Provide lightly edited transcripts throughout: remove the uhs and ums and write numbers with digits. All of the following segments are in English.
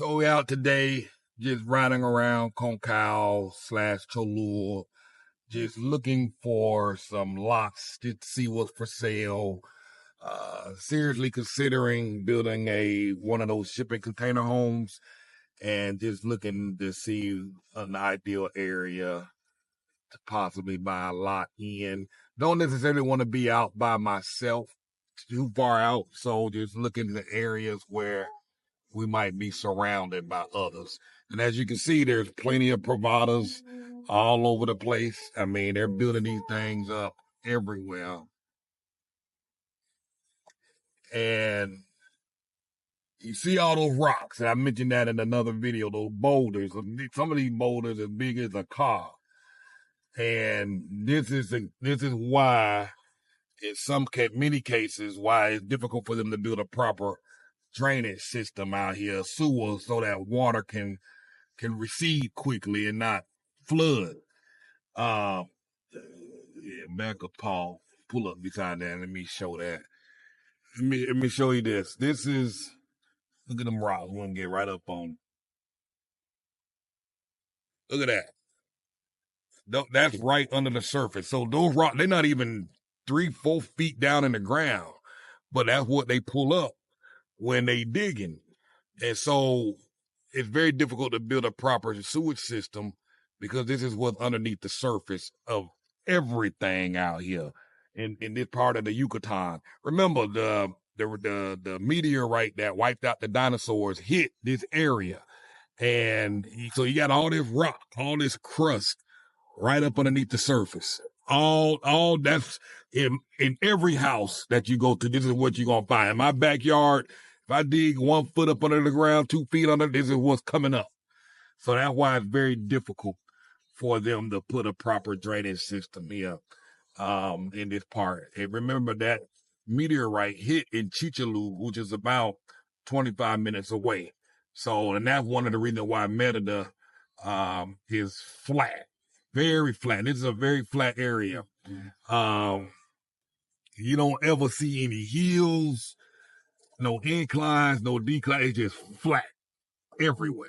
So we out today, just riding around Conkal / Cholul, just looking for some lots to see what's for sale. Seriously considering building one of those shipping container homes, and just looking to see an ideal area to possibly buy a lot in. Don't necessarily want to be out by myself, too far out. So just looking at areas where we might be surrounded by others. And as you can see, there's plenty of providers all over the place. I mean, they're building these things up everywhere. And you see all those rocks, and I mentioned that in another video, those boulders. Some of these boulders as big as a car. And this is why, in many cases, why it's difficult for them to build a proper drainage system out here, sewers, so that water can recede quickly and not flood. Yeah, back up, Paul. Pull up beside that. Let me show that. Let me show you this. This is, look at them rocks. We're gonna get right up on. Look at that. That's right under the surface. So those rocks, they're not even 3-4 feet down in the ground, but that's what they pull up when they digging. And so it's very difficult to build a proper sewage system because this is what's underneath the surface of everything out here in this part of the Yucatan. Remember, the meteorite that wiped out the dinosaurs hit this area. And so you got all this rock, all this crust right up underneath the surface. All that's in every house that you go to. This is what you're going to find. In my backyard, if I dig 1 foot up under the ground, 2 feet under, this is what's coming up. So that's why it's very difficult for them to put a proper drainage system here in this part. And remember that meteorite hit in Cholul, which is about 25 minutes away. So, and that's one of the reasons why Merida is flat, very flat. This is a very flat area. You don't ever see any hills, no inclines, no declines. It's just flat everywhere.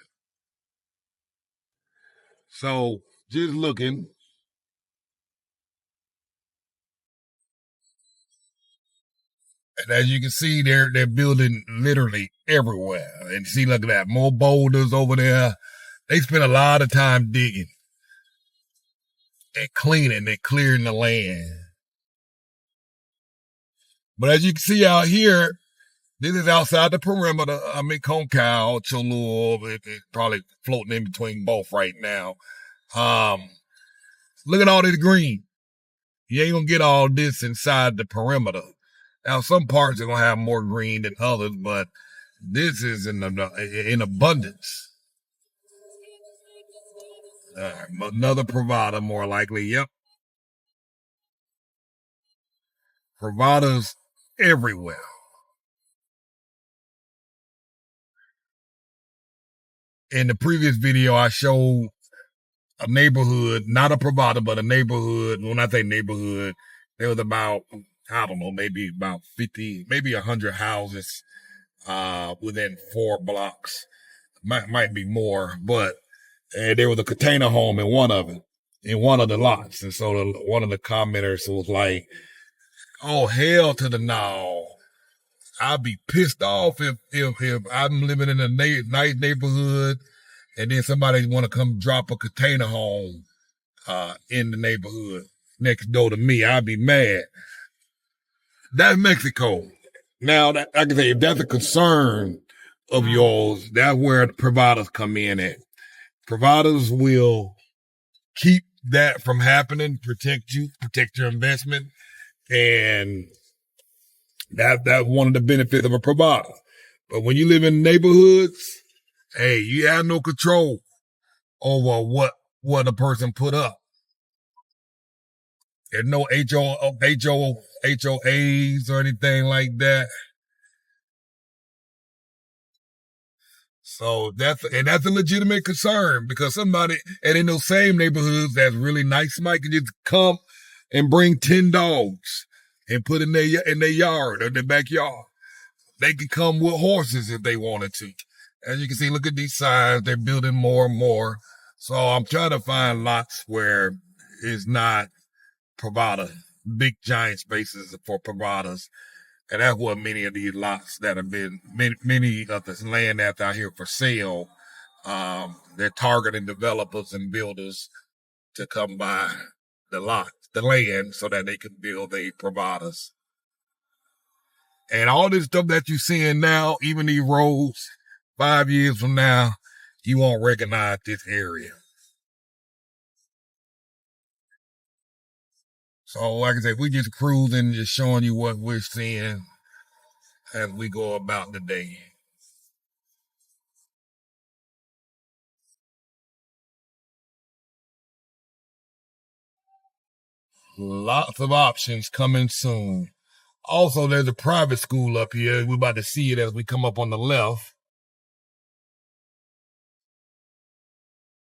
So just looking. And as you can see, they're building literally everywhere. And see, look at that, more boulders over there. They spend a lot of time digging and cleaning and clearing the land. But as you can see out here, this is outside the perimeter. I mean, Conkal, Cholul, it's probably floating in between both right now. Look at all this green. You ain't gonna get all this inside the perimeter. Now, some parts are gonna have more green than others, but this is in abundance. Another provider, more likely. Yep. Providers everywhere. In the previous video, I showed a neighborhood, not a provider, but a neighborhood. When I say neighborhood, there was about, I don't know, maybe about 50, maybe 100 houses within 4 blocks. Might be more, but there was a container home in one of it, in one of the lots. And so one of the commenters was like, oh, hell to the no. I'd be pissed off if I'm living in a nice neighborhood and then somebody want to come drop a container home in the neighborhood next door to me. I'd be mad. That's Mexico. Now, I can say, if that's a concern of yours, that's where the providers come in at. Providers will keep that from happening, protect you, protect your investment, and that's one of the benefits of a provider. But when you live in neighborhoods, hey, you have no control over what a person put up. There's no HOAs or anything like that. So that's a legitimate concern, because somebody, and in those same neighborhoods that's really nice, somebody can just come and bring 10 dogs and put in their yard or their backyard. They could come with horses if they wanted to. As you can see, look at these signs. They're building more and more. So I'm trying to find lots where it's not Pravada, big giant spaces for Pravadas. And that's what many of these lots that have been, many of this land that's out here for sale, they're targeting developers and builders to come buy the land, so that they can build their Pravadas. And all this stuff that you're seeing now, even these roads, 5 years from now, you won't recognize this area. So, like I said, we just cruising, just showing you what we're seeing as we go about the day. Lots of options coming soon. Also, there's a private school up here. We're about to see it as we come up on the left.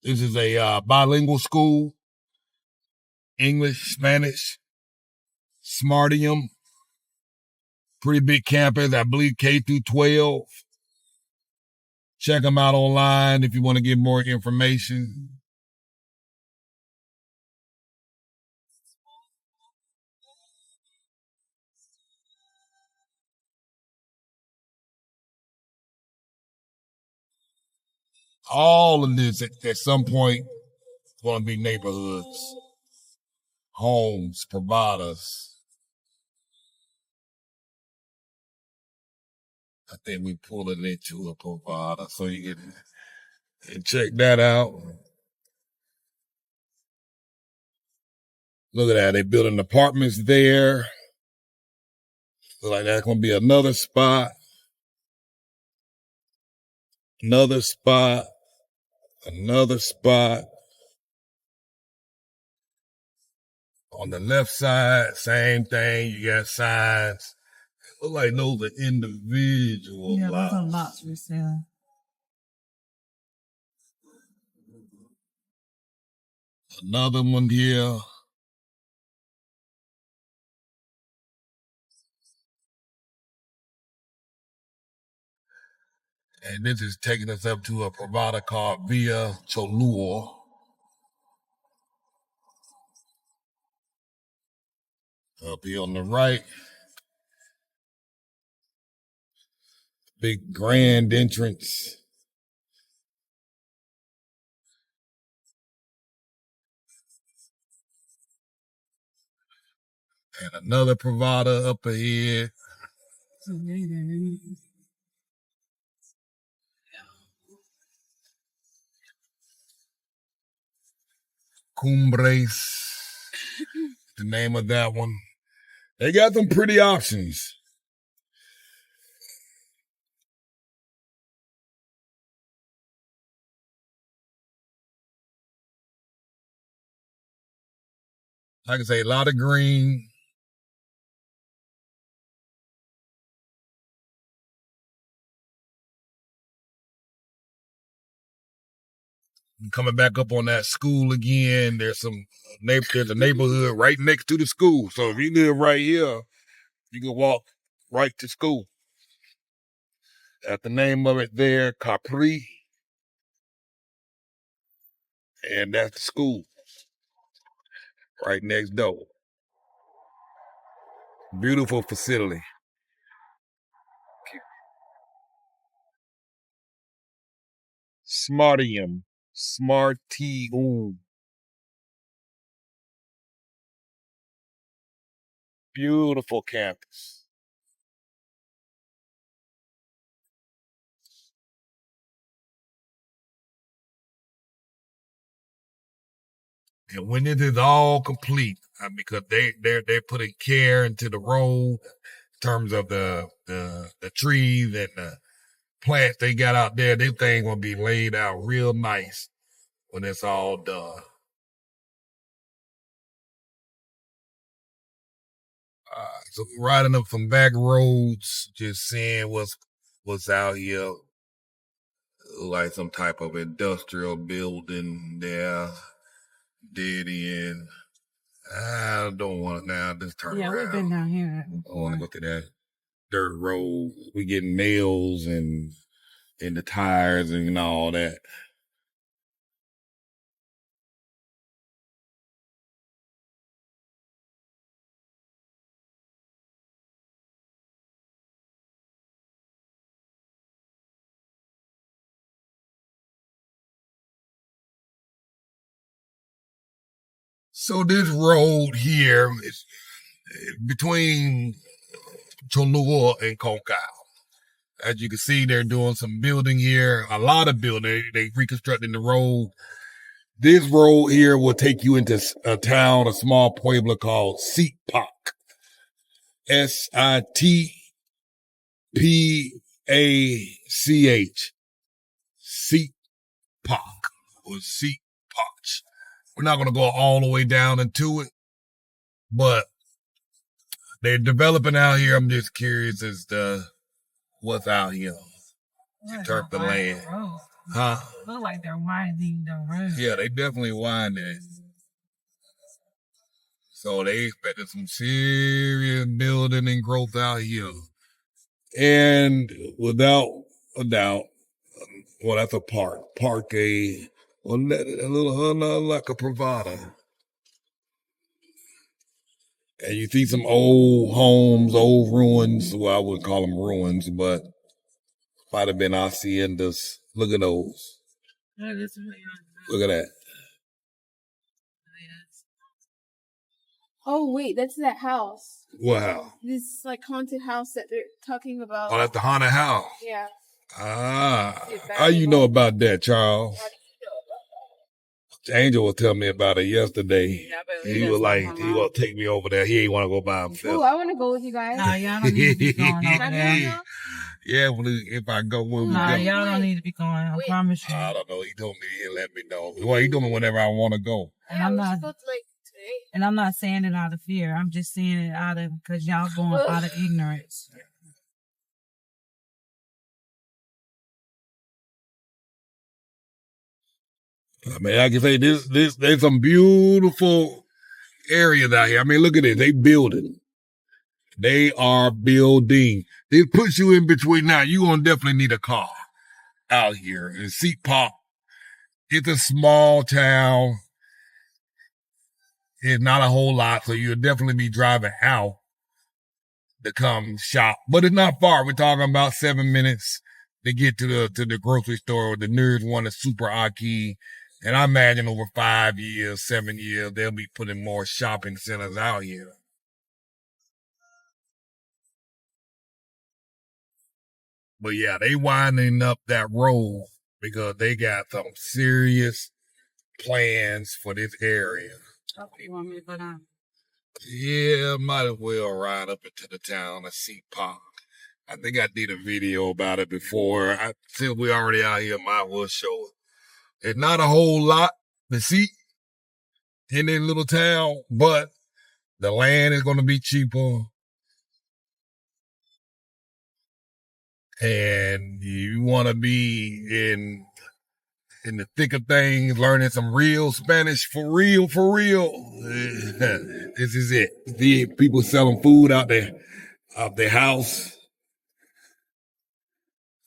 This is a bilingual school, English, Spanish, Smartium. Pretty big campus, I believe K through 12. Check them out online if you want to get more information. All of this at some point going to be neighborhoods, homes, providers. I think we pull it into a provider, so you can check that out. Look at that, they building apartments there. Look like that's gonna be another spot. Another spot. Another spot. On the left side, same thing. You got signs. Look like those are individual lots. Those are lots we're selling. Another one here. And this is taking us up to a provider called Via Cholul. Up here on the right. Big grand entrance. And another provider up ahead. Cumbres, the name of that one. They got some pretty options. Like I say, a lot of green. Coming back up on that school again, there's a neighborhood right next to the school. So if you live right here, you can walk right to school. At the name of it there, Capri. And that's the school right next door. Beautiful facility. Smartium. Smartium. Beautiful campus. And when it is all complete, because they're putting care into the road in terms of the trees and the plants they got out there, this thing gonna be laid out real nice when it's all done. So riding up some back roads, just seeing what's out here, like some type of industrial building there, dead end. I don't want it now. Just turn around. Yeah, we've been down here. I want to go to that dirt road. We getting nails and and the tires and all that. So this road here is between Cholul and Conkal. As you can see, they're doing some building here, a lot of building. They reconstructing the road. This road here will take you into a town, a small pueblo called Sitpach. Sitpach. Sitpach or Sitpach. We're not going to go all the way down into it, but they're developing out here. I'm just curious as to what's out here in terms of the land. Huh? Look like they're winding the road. Yeah, they definitely winding. So they expected some serious building and growth out here. And without a doubt, well, that's a park. A little like a Pravada. And you see some old homes, old ruins. Well, I wouldn't call them ruins, but might have been haciendas. Look at those. Look at that. Oh, wait, that's that house. What house? This, like, haunted house that they're talking about. Oh, that's the haunted house? Yeah. Ah. How you know about that, Charles? Angel was telling me about it yesterday. Yeah, he was like, he gonna take me over there. He ain't want to go by himself. Oh, I want to go with you guys. Nah, y'all don't need to be going over there. Yeah, well, if I go, when we go. Y'all don't need to be going. I promise you. I don't know. He told me he'd let me know. Well, he told me whenever I want to go. And I'm not saying it out of fear. I'm just saying it out of because y'all going out of ignorance. I mean, I can say there's some beautiful areas out here. I mean, look at this. They building. They are building. They put you in between now. You're going to definitely need a car out here. And Sitpach, it's a small town. It's not a whole lot, so you'll definitely be driving out to come shop. But it's not far. We're talking about 7 minutes to get to the grocery store. The nearest one is Super Aki. And I imagine over 5 years, 7 years, they'll be putting more shopping centers out here. But yeah, they winding up that road because they got some serious plans for this area. Okay, you want me to go down? Yeah, might as well ride up into the town of Sitpach. I think I did a video about it before. Since we already out here, might as well show it. It's not a whole lot to see in this little town, but the land is going to be cheaper. And you want to be in the thick of things, learning some real Spanish for real. This is it. The people selling food out their house.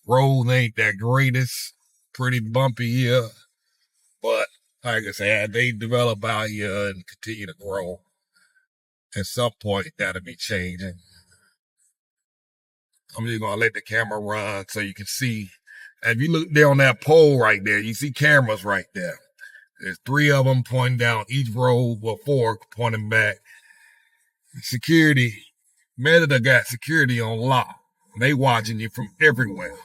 Roads ain't that greatest. Pretty bumpy here. But like I said, they develop out here and continue to grow. At some point, that'll be changing. I'm just going to let the camera run so you can see. If you look there on that pole right there, you see cameras right there. There's 3 of them pointing down each road, well, 4 pointing back. Security, Merida got security on lock. They watching you from everywhere.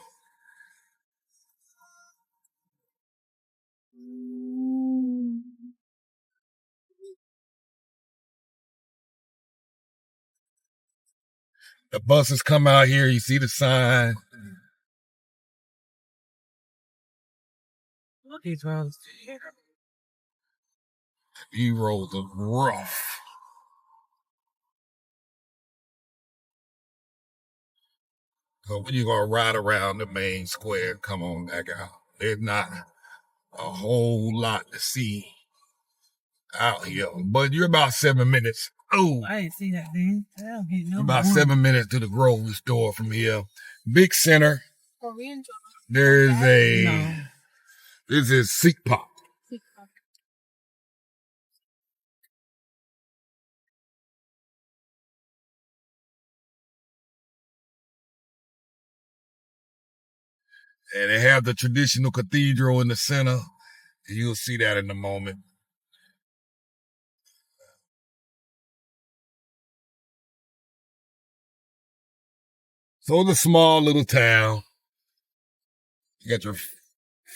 The buses come out here, you see the sign. These roads. These roads are rough. So when you gonna ride around the main square, come on back out. There's not a whole lot to see out here. But you're about 7 minutes. Oh, I didn't see that thing. I don't get no about 7 minutes to the grocery store from here. Big center. There is a, No. this is Signup. And they have the traditional cathedral in the center. You'll see that in a moment. So it's a small little town. You got your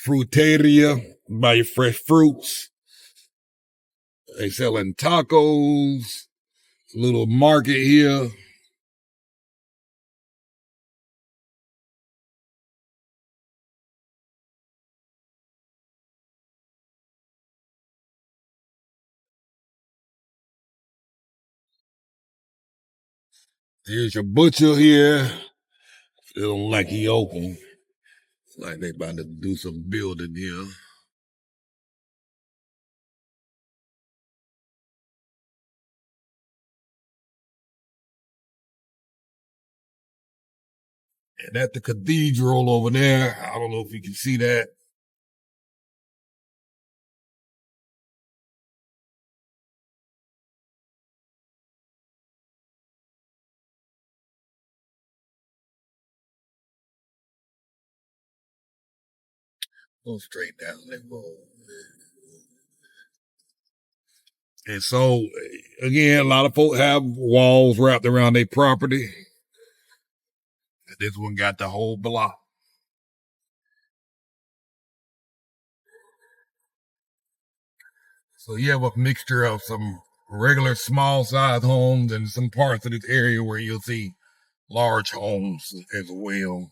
fruiteria, buy your fresh fruits. They selling tacos, little market here. Here's your butcher here. It don't like he open. Like they about to do some building here. And at the cathedral over there, I don't know if you can see that. Go straight down that road. And so, again, a lot of folks have walls wrapped around their property. This one got the whole block. So you have a mixture of some regular small size homes and some parts of this area where you'll see large homes as well.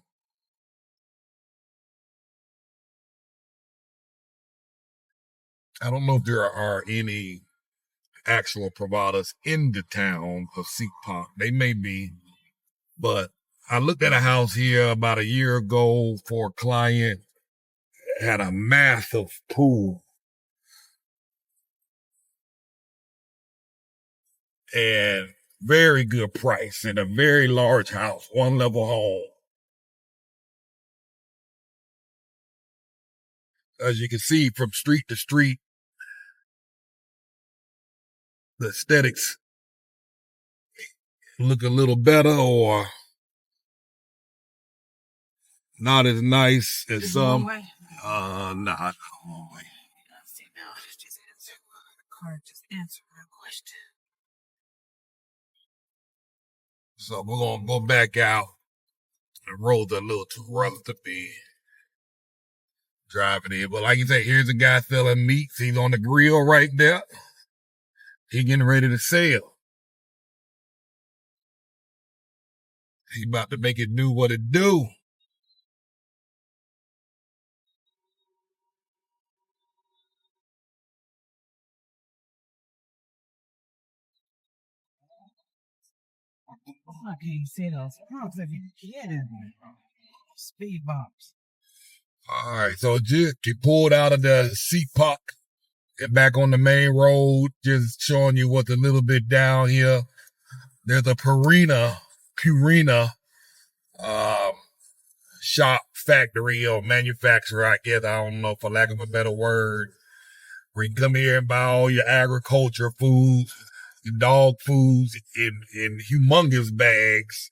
I don't know if there are any actual providers in the town of Signup. They may be, but I looked at a house here about a year ago for a client. It had a massive pool and very good price in a very large house, one level home. As you can see from street to street, the aesthetics look a little better or not as nice as some. Not. Just answer my question. So we're gonna go back out. The roads are a little too rough to be driving in. But like you say, here's a guy selling meats. He's on the grill right there. He getting ready to sell. He about to make it do what it do. I can't see those pumps if you get in there. Speed bumps. All right, so just he pulled out of the Signup, get back on the main road, just showing you what's a little bit down here. There's a Purina shop, factory, or manufacturer, I guess. I don't know, for lack of a better word. Where you come here and buy all your agriculture foods, your dog foods in humongous bags.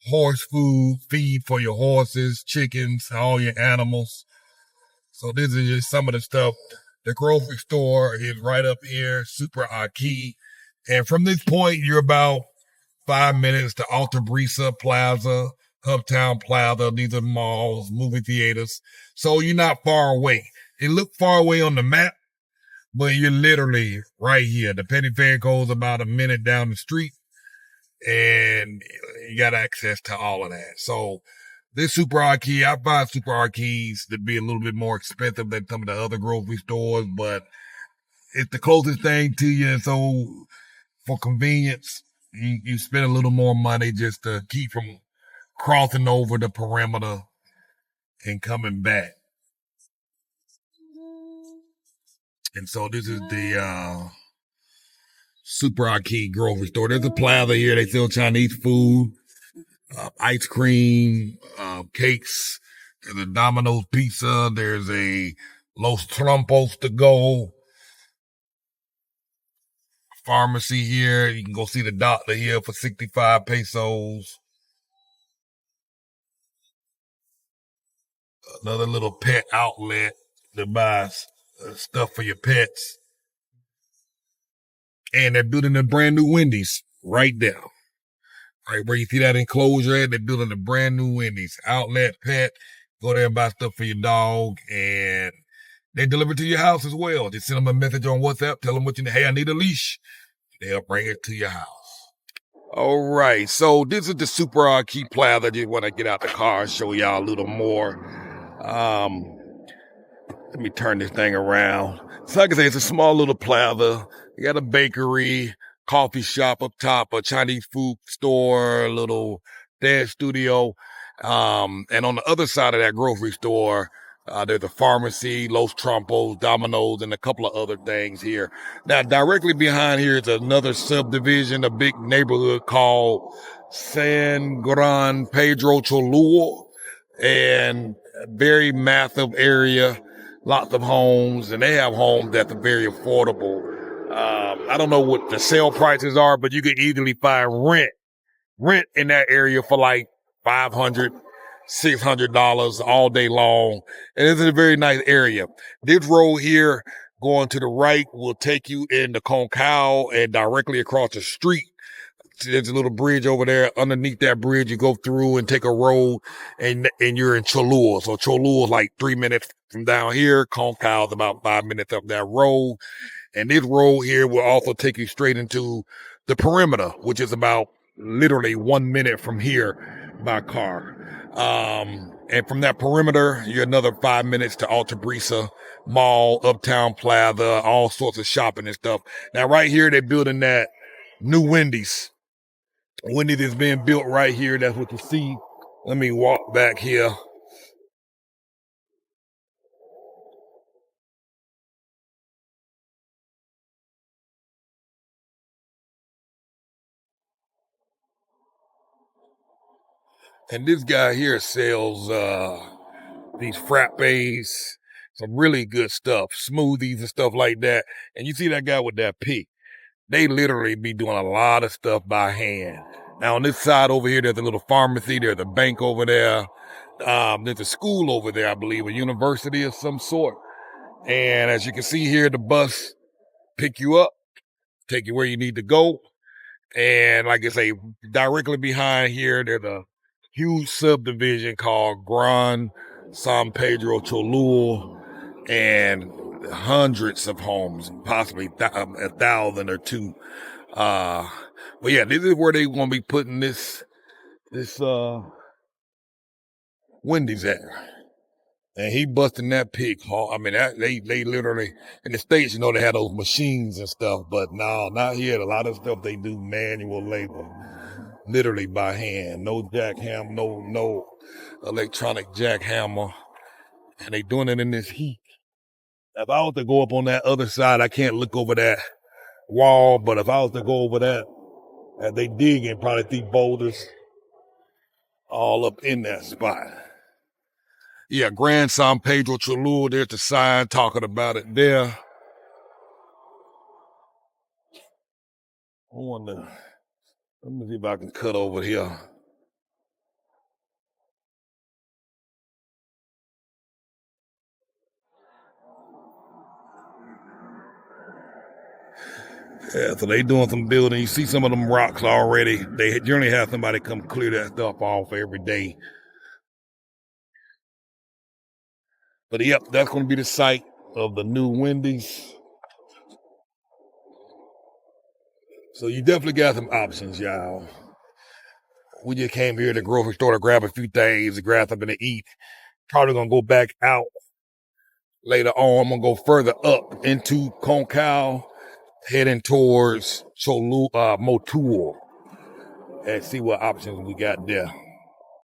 Horse food, feed for your horses, chickens, all your animals. So this is just some of the stuff. The grocery store is right up here, super key. And from this point, you're about 5 minutes to Alta Brisa Plaza, Uptown Plaza. These are malls, movie theaters. So you're not far away. It looked far away on the map, but you're literally right here. The Petty Fair goes about a minute down the street, and you got access to all of that. So this Super Arcade, I find Super Arcades to be a little bit more expensive than some of the other grocery stores, but it's the closest thing to you. And so for convenience, you spend a little more money just to keep from crossing over the perimeter and coming back. And so this is the Super Arcade grocery store. There's a plaza here. They sell Chinese food. ice cream, cakes. There's a Domino's pizza. There's a Los Trompos to go. Pharmacy here. You can go see the doctor here for 65 pesos. Another little pet outlet to buy stuff for your pets. And they're building a brand new Wendy's right there. Right where you see that enclosure at, they're building a brand new Wendy's outlet pet. Go there and buy stuff for your dog, and they deliver to your house as well. Just send them a message on WhatsApp, tell them what you need. Hey, I need a leash. They'll bring it to your house. All right, so this is the Super Key Plaza. I just want to get out the car and show y'all a little more. Let me turn this thing around. So like I say, it's a small little plaza. You got a bakery, coffee shop up top, a Chinese food store, a little dance studio. And on the other side of that grocery store, there's a pharmacy, Los Trompos, Domino's, and a couple of other things here. Now, directly behind here is another subdivision, a big neighborhood called San Gran Pedro Cholul, and a very massive area, lots of homes, and they have homes that are very affordable. I don't know what the sale prices are, but you can easily find rent in that area for like $500, $600 all day long. And it's a very nice area. This road here going to the right will take you into Conkal, and directly across the street, there's a little bridge over there. Underneath that bridge, you go through and take a road, and you're in Cholul. So Cholul is like 3 minutes from down here. Conkal is about 5 minutes up that road. And this road here will also take you straight into the perimeter, which is about literally 1 minute from here by car. And from that perimeter, you're another 5 minutes to Alta Brisa Mall, Uptown Plaza, all sorts of shopping and stuff. Now, right here, they're building that new Wendy's. Wendy's is being built right here. That's what you see. Let me walk back here. And this guy here sells these frappes, some really good stuff, smoothies and stuff like that. And you see that guy with that pick. They literally be doing a lot of stuff by hand. Now on this side over here, there's a little pharmacy. There's a bank over there. There's a school over there, I believe, a university of some sort. And as you can see here, the bus pick you up, take you where you need to go. And like I say, directly behind here, there's a huge subdivision called Gran San Pedro Cholul, and hundreds of homes, possibly 1,000 or two. But yeah, this is where they want to be putting this Wendy's at. And he busting that pig. I mean, they literally, in the States, you know, they have those machines and stuff, but no, not here. A lot of stuff they do manual labor, literally by hand. No jackhammer, no electronic jackhammer. And they doing it in this heat. If I was to go up on that other side, I can't look over that wall, but if I was to go over that, they dig and probably see boulders all up in that spot. Yeah, Gran San Pedro Cholul, there's the sign talking about it there. I wonder, let me see if I can cut over here. Yeah, so they doing some building. You see some of them rocks already. They generally have somebody come clear that stuff off every day. But yep, that's going to be the site of the new Wendy's. So you definitely got some options, y'all. We just came here to the grocery store to grab a few things, to grab something to eat. Probably going to go back out later on. I'm going to go further up into Conkal, heading towards Cholul, Motul, and see what options we got there.